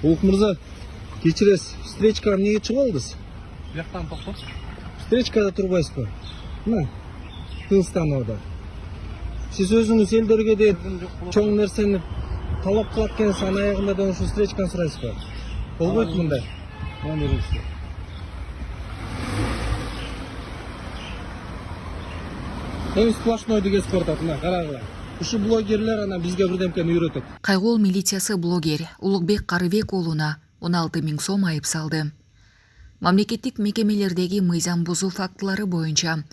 Улук мырза, кечиресиз. Встречкага эмнеге чыгып алдыңыз? Бияктан токтоп. Встречкада турбайсызбы? Мына, Кыргызстанда. Сиз өзүңүз элдерге дейт чоң нерсени талап кылат экенсиз, анын аягында да ушул встречканы сурайсызбы? Болбойт мындай. Эми сплошнойду кесип баратат, мына карагыла. Ушу блогерлер ана бизге бирдемкени үйрөтөт. Кайгол милициясы блогер Улукбек Карыбек уулуна 16 000 сом айып салды. Мамлекеттик мекемелердеги мыйзам бузуу фактылары боюнча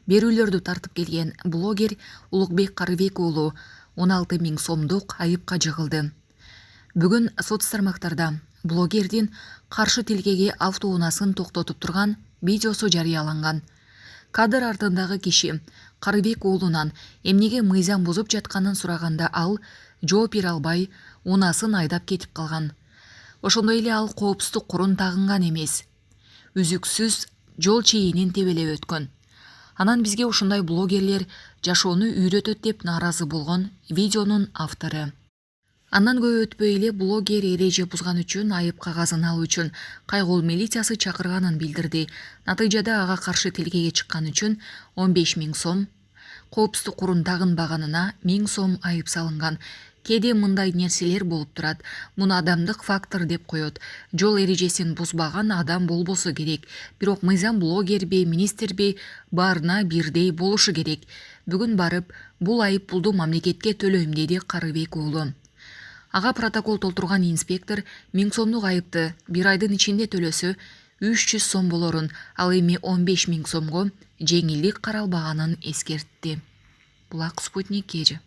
берүүлөрдү тартып келген блогер Улукбек Карыбек уулу 16 000 сомдук айыпка жыгылды. Бүгүн сот тармактарда блогердин каршы тилкеге автоунаасын токтотуп турган видеосу жарыяланган. Кадр артындагы киши Карыбек уулунан эмнеге мыйзам бузуп жатканын сураганда ал жооп бере албай, унаасын айдап кетип калган. Ошондой эле ал коопсуздук курун тагынган эмес. Үзүксүз жол чейинин тебелеп өткөн. Анан бизге ушундай блогерлер жашоону үйрөтөт деп нааразы болгон видеонун автору. Андан көп өтпөй эле блогер эреже бузган үчүн айып кагазын алуу үчүн Кайгол милициясы чакырганын билдирди. Натыйжада ага каршы тилкеге чыккан үчүн 15 000 сом, коопсуздук курун тагынбаганына 1000 сом айып салынган. Кээде мындай нерселер болуп турат. Муну адамдык фактор деп коет. Жол эрежесин бузбаган адам болбосо керек. Бирок мыйзам блогерби, министрби баарына бирдей болушу керек. Бүгүн барып, бул айып пулду мамлекетке төлөйм деди Карыбек уулу. Ага протокол толтурган инспектор 1000 сомдук айыпты бир айдын ичинде төлөсө 300 сом болорун, ал эми 15 000 сомго жеңилдик каралбаганын эскертти. Булак Спутник кежи.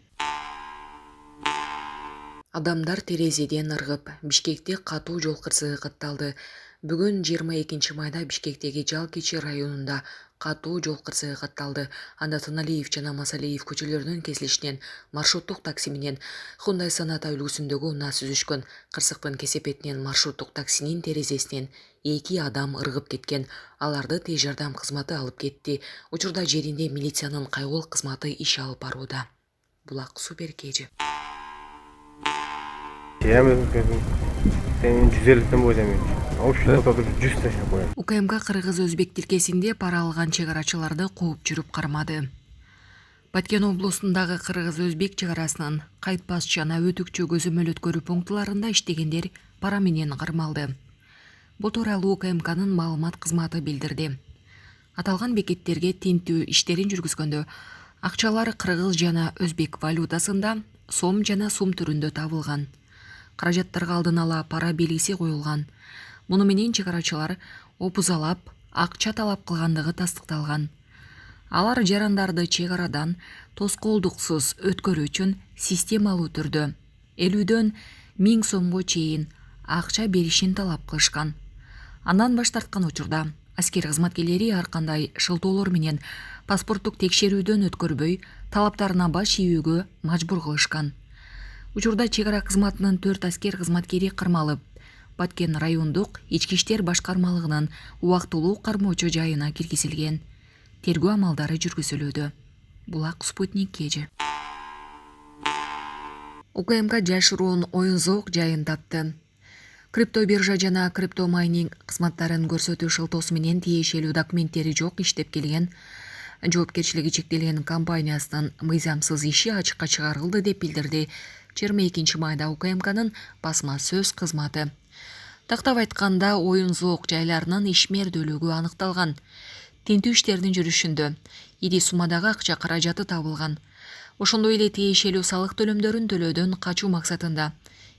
Адамдар терезеден ыргып, Бишкекте катуу жол кырсыгы катталды. Бүгүн 22 майда Бишкектеги Жалкичи районунда катуу жол кырсыгы катталды. Анда Тыналиев жана Масалиев көчөлөрүнүн кесилишинен маршруттук такси менен Hyundai Sonata үлгүсүндөгү унаа сүзүшкөн. Кырсыктын кесепетинен маршруттук таксинин терезесинен 2 адам ыргып кеткен. Аларды тез жардам кызматы алып кетти. Учурда жеринде милициянын кайгол кызматы иш алып барууда. Булак Супер кежи. УКМК кыргыз-өзбек тилкесинде пара алган чегарачыларды кууп жүрүп кармады. Баткен облусундагы кыргыз-өзбек чегарасынын кайтпас жана өтүкчү көзөмөл өткөрүү пунктуларында иштегендер пара менен кармалды. Бул тууралуу УКМКнын маалымат кызматы билдирди. Аталган бекеттерге тинтүү иштерин жүргүзгөндө акчалар кыргыз жана өзбек валютасында сом жана сум түрүндө табылган. Каражаттарга алдын ала пара белгиси коюлган. Муну менен чегарачылар опузалап, акча талап кылгандыгы тастыкталган. Алар жарандарды чегарадан тоскоолдуксуз өткөрүү үчүн системалуу түрдө 50дөн 1000 сомго чейин акча беришин талап кылышкан. Андан баш тарткан учурда аскер кызматкерлери ар кандай шылтоолор менен паспорттук текшерүүдөн өткөрбөй, талаптарына баш ийүүгө мажбур кылышкан. Учурда чегара кызматынын 4 аскер кызматкери кармалып, Баткен райондук ички иштер башкармалыгынын убактылуу кармоочу жайына киргизилген. Тергөө амалдары жүргүзүлүүдө. Булак Спутник кежи. УКМК жашыруун оюн-зоок жайын тапты. Крипто биржа жана крипто майнинг кызматтарын көрсөтүү шылтоосу менен тиешелүү документтери жок иштеп келген жоопкерчилиги чектелген компаниясынын мыйзамсыз иши ачыкка чыгарылды деп билдирди 22 майда УКМКнын басма сөз кызматы. Тактап айтканда, оюн-зоок жайларынын ишмердүүлүгү аныкталган. Тинтүү иштеринин жүрүшүндө ири суммадагы акча каражаты табылган. Ошондой эле тиешелүү салык төлөмдөрүн төлөөдөн качуу максатында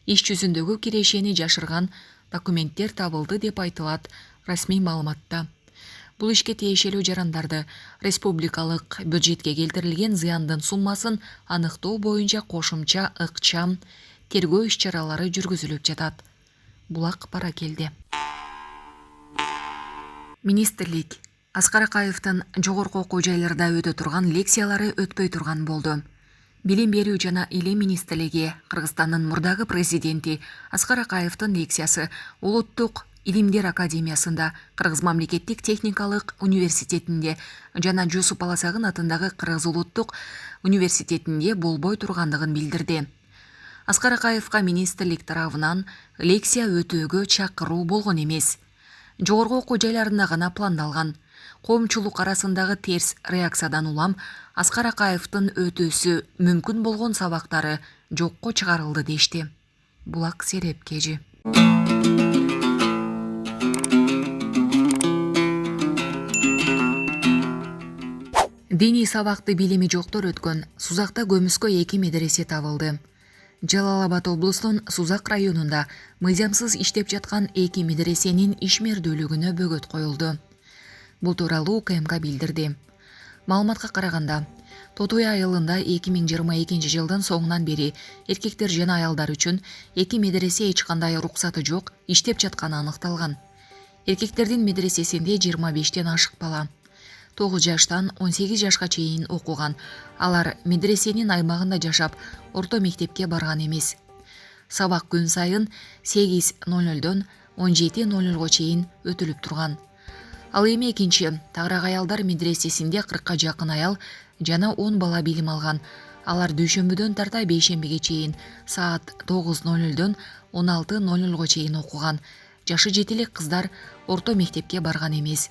иш жүзүндөгү кирешени жашырган документтер табылды деп айтылат расмий маалыматта. Бул ишке тиешелүү жарандарды республикалык бюджетке келтирилген зыяндын суммасын аныктоо боюнча кошумча ыкчам тергөө иш-чаралары жүргүзүлүп жатат. Булак пара келди. Министрлик Аскар Акаевдин жогорку окуу жайларда өтө турган лекциялары өтпөй турган болду. Билим берүү жана илим министрлиги Кыргызстандын мурдагы президенти Аскар Акаевдин лекциясы Улуттук Илимдер академиясында, Кыргыз мамлекеттик техникалык университетинде жана Жусуп Аласагын атындагы Кыргыз улуттук университетинде болбой тургандыгын билдирди. Аскар Акаевка министрлик тарабынан лекция өтөөгө чакыруу болгон эмес. Жогорку окуу жайларында гана пландалган. Коомчулук арасындагы терс реакциядан улам Аскар Акаевдин өтөөсү мүмкүн болгон сабактары жокко чыгарылды дешти. Булак Серепкежи. Диний сабакты билими жоктор өткөн Сузакта көмүскө 2 медресе табылды. Жалал-Абад облусунун Сузак районунда мыйзамсыз иштеп жаткан 2 медресенин ишмердүүлүгүнө бөгөт коюлду. Бул тууралуу УКМК билдирди. Маалыматка караганда, Тотуй айылында 2022 жылдын соңунан бери эркектер жана аялдар үчүн 2 медресе эч кандай уруксаты жок иштеп жатканы аныкталган. Эркектердин медресесинде 25тен ашык бала 9 жаштан 18 жашка чейин окуган. Алар медресенин аймагында жашап, орто мектепке барган эмес. Сабак күн сайын 8:00дон 17:00го чейин өтүлүп турган. Ал эми экинчи тагырак аялдар медресесинде 40ка жакын аял жана 10 бала билим алган. Алар дүйшөмбүдөн тарта бейшембиге чейин саат 9:00дон 16:00го чейин окуган. Жашы жетилик кыздар орто мектепке барган эмес.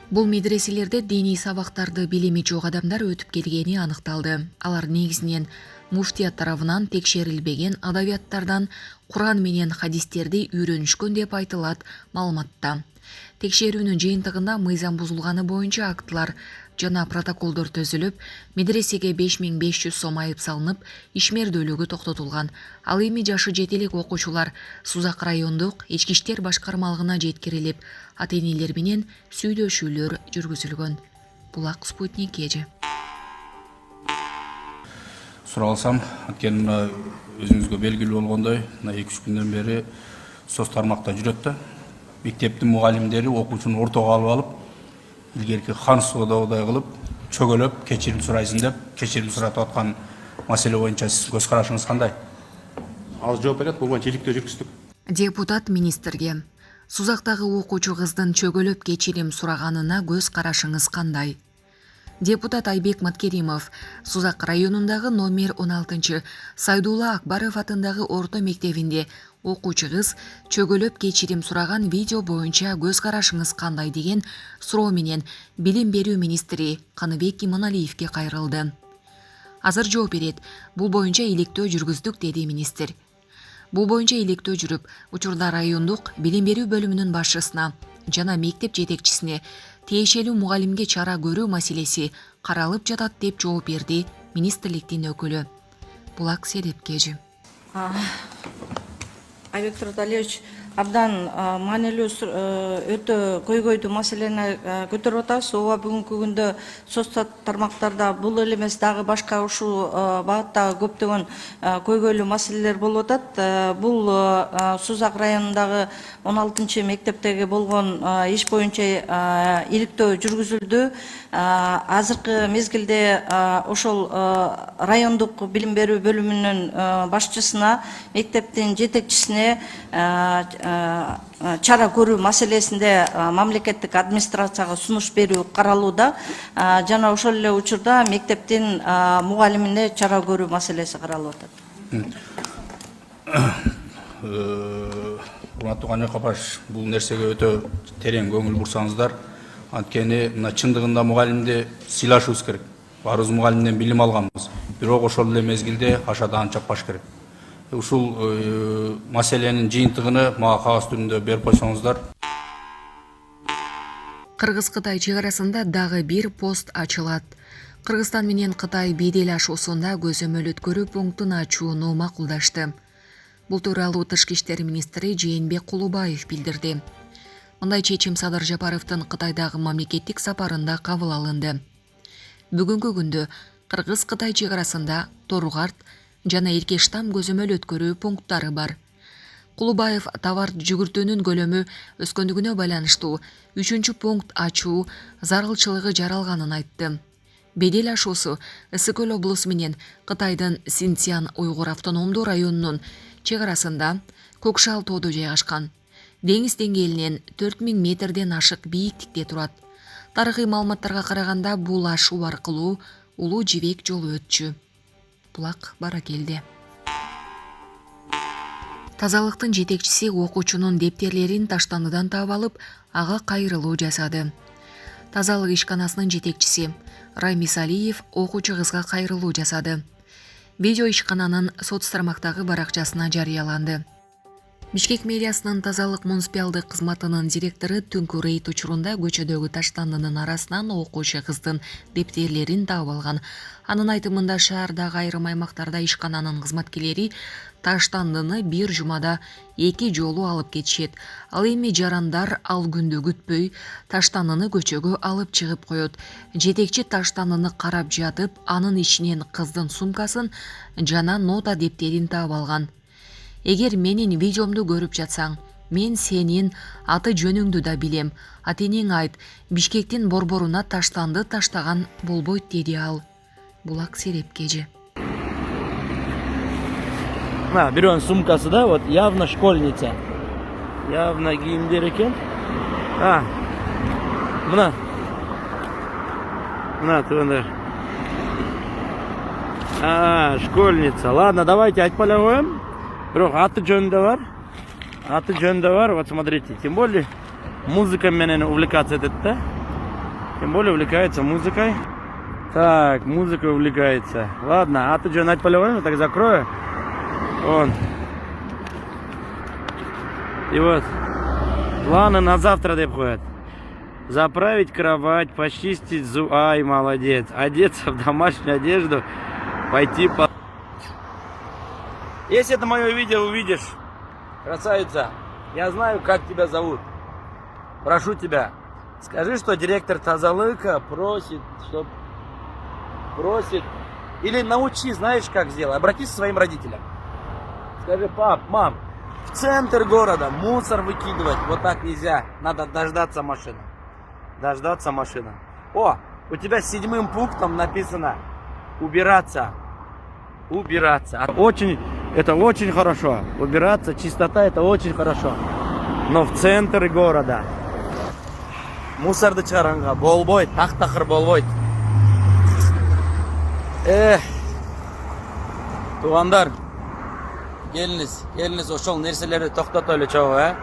Бул медреселерде диний сабактарды билими жок адамдар өтүп келгени аныкталды. Алар негизинен муфтият тарабынан текшерилбеген адабияттардан Куран менен хадистерди үйрөнүшкөн деп айтылат маалыматта. Текшерүүнүн жыйынтыгында мыйзам бузулганы боюнча актылар жана протоколдор төзүлүп, медресеге 5500 сом айып салынып, ишмердүүлүгү токтотулган. Ал эми жашы жетилик окуучулар Сузак райондук ички иштер башкармалыгына жеткирилип, ата-энелер менен сүйлөшүүлөр жүргүзүлгөн. Булак Спутник Кежи. Суралсам, анткени өзүңүзгө белгилүү болгондой, 2-3 күндөн бери соц тармакта жүрөт да. Мектептин мугалимдери окуучуну ортого алып алып, илгерки хан суудагыдай кылып, чөгөлөп, кечирим сурайсың деп, кечирим суратып аткан маселе боюнча сиздин көз карашыңыз кандай? Ал жооп берет, бул боюнча иликтөө жүргүздүк. Депутат министрге Сузактагы окуучу кыздын чөгөлөп кечирим сураганына көз карашыңыз кандай? Депутат Айбек Маткеримов Сузак районундагы номер 16 Сайдулла Акбаров атындагы орто мектебинде окуучу кыз чөгөлөп кечирим сураган видео боюнча көз карашыңыз кандай деген суроо менен билим берүү министри Каныбек Иманалиевке кайрылды. Азыр жооп берет, бул боюнча иликтөө жүргүздүк, деди министр. Бул боюнча иликтөө жүрүп, учурда райондук билим берүү бөлүмүнүн башчысына жана мектеп жетекчисине тиешелүү мугалимге чара көрүү маселеси каралып жатат деп жооп берди министрликтин өкүлү. Булак Серепкежи. Айбек Турдалиевич, абдан маанилүү өтө көйгөйдүү маселени көтөрүп атабыз. Ооба бүгүнкү күндө соц тармактарда бул эле эмес, дагы башка ушул багыттагы көптөгөн көйгөйлүү маселелер болуп атат. Бул Сузак районундагы 16 мектептеги болгон иш боюнча иликтөө жүргүзүлдү. Азыркы мезгилде ошол райондук билим берүү бөлүмүнүн башчысына, мектептин жетекчисине чара көрүү маселесинде мамлекеттик администрацияга сунуш берүү каралууда. Жана ошол эле учурда мектептин мугалимине чара көрүү маселеси каралып атат. Урматтуу Каны Капаш, бул нерсеге өтө терең көңүл бурсаңыздар. Анткени мына чындыгында мугалимди сыйлашыбыз керек. Баарыбыз мугалимден билим алганбыз. Бирок ошол эле мезгилде ашадан чаппаш керек. Ушул маселенин жыйынтыгын мага кагаз түрүндө берип койсоңуздар. Кыргыз-Кытай чек-арасында дагы бир пост ачылат. Кыргызстан менен Кытай бедел ашуусунда көзөмөл өткөрүү пунктун ачууну макулдашты. Бул тууралуу Тышкы иштер министри Жээнбек Кулубаев билдирди. Мындай чечим Садыр Жапаровдун Кытайдагы мамлекеттик сапарында кабыл алынды. Бүгүнкү күндө Кыргыз-Кытай чек-арасында Торгарт жана Эркештам көзөмөл өткөрүү пункттары бар. Кулубаев товар жүгүртүүнүн көлөмү өскөндүгүнө байланыштуу 3-чү пункт ачуу зарылчылыгы жаралганын айтты. Бедел ашуусу Ысык-Көл облусу менен Кытайдын Синцзян уйгур автономдуу районунун чек-арасында Көкшал тоодо жайгашкан. Деңиз деңгээлинен 4000 метрден ашык бийиктикте турат. Тарыхый маалыматтарга караганда бул ашуу аркылуу Улуу Жибек жолу өтчү. Булак Баракелде. Тазалыктын жетекчиси окуучунун дептерлерин таштандыдан таап алып, ага кайрылуу жасады. Тазалык ишканасынын жетекчиси Рамис Алиев окуучу кызга кайрылуу жасады. Видео ишкананын соц тармактагы баракчасына жарыяланды. Бишкек мэриясынын тазалык муниципалдык кызматынын директору түнкү рейд учурунда көчөдөгү таштандынын арасынан окуучу кыздын дептерлерин таап алган. Анын айтымында шаардагы айрым аймактарда ишкананын кызматкерлери таштандыны бир жумада 2 жолу алып кетишет. Ал эми жарандар ал күндү күтпөй таштандыны көчөгө алып чыгып коет. Жетекчи таштандыны карап жатып, анын ичинен кыздын сумкасын жана нота дептерин таап алган. Эгер менин видеомду көрүп жатсаң, мен сенин аты жөнүңдү да билем. Атениң айт, Бишкектин борборуна таштанды таштаган болбойт, деди ал. Булак Серепкежи. На, берем сумкасы, да, вот явно школьница. Явно кийимдер экен. Мына төгөндөр. Школьница. Ладно, давайте айтпай эле коем. Бирок аты жөнүндө бар. Вот смотрите, тем более музыка менен увлекаться этет, да? Тем более увлекается музыкой. Так, музыкой увлекается. Ладно, аты жөнүн айтпай эле коем, так закрою. Вон. И вот. Планы на завтра деп коет. Заправить кровать, почистить зубы. Ай, молодец. Одеться в домашнюю одежду, пойти по... Если это мое видео увидишь, красавица, я знаю, как тебя зовут. Прошу тебя, скажи, что директор Тазалыка просит. Или научи, знаешь, как сделать. Обратись к своим родителям. Скажи: пап, мам, в центр города мусор выкидывать вот так нельзя. Надо дождаться машины. О, у тебя 7-м пунктом написано убираться. Это очень хорошо. Убираться, чистота, это очень хорошо. Но в центр города мусорды чыгаганга болбойт, тактакыр болбойт. Туугандар, келиңиз ошол нерселерди токтотолу чогуу,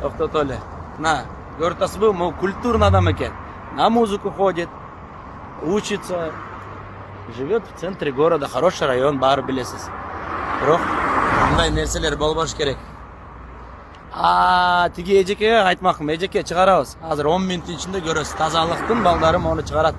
токтотолу. На, көрүп атасызбы, могу культурный адам экен. На музыку ходит, учится, живет в центре города, хороший район, баары билесиз. Бирок мындай нерселер болбош керек. Тиги эжекеге айтмакмын, эжеке чыгарабыз. Азыр 10 мүнөттүн ичинде көрөсүз. Тазалыктын балдары мону чыгарат.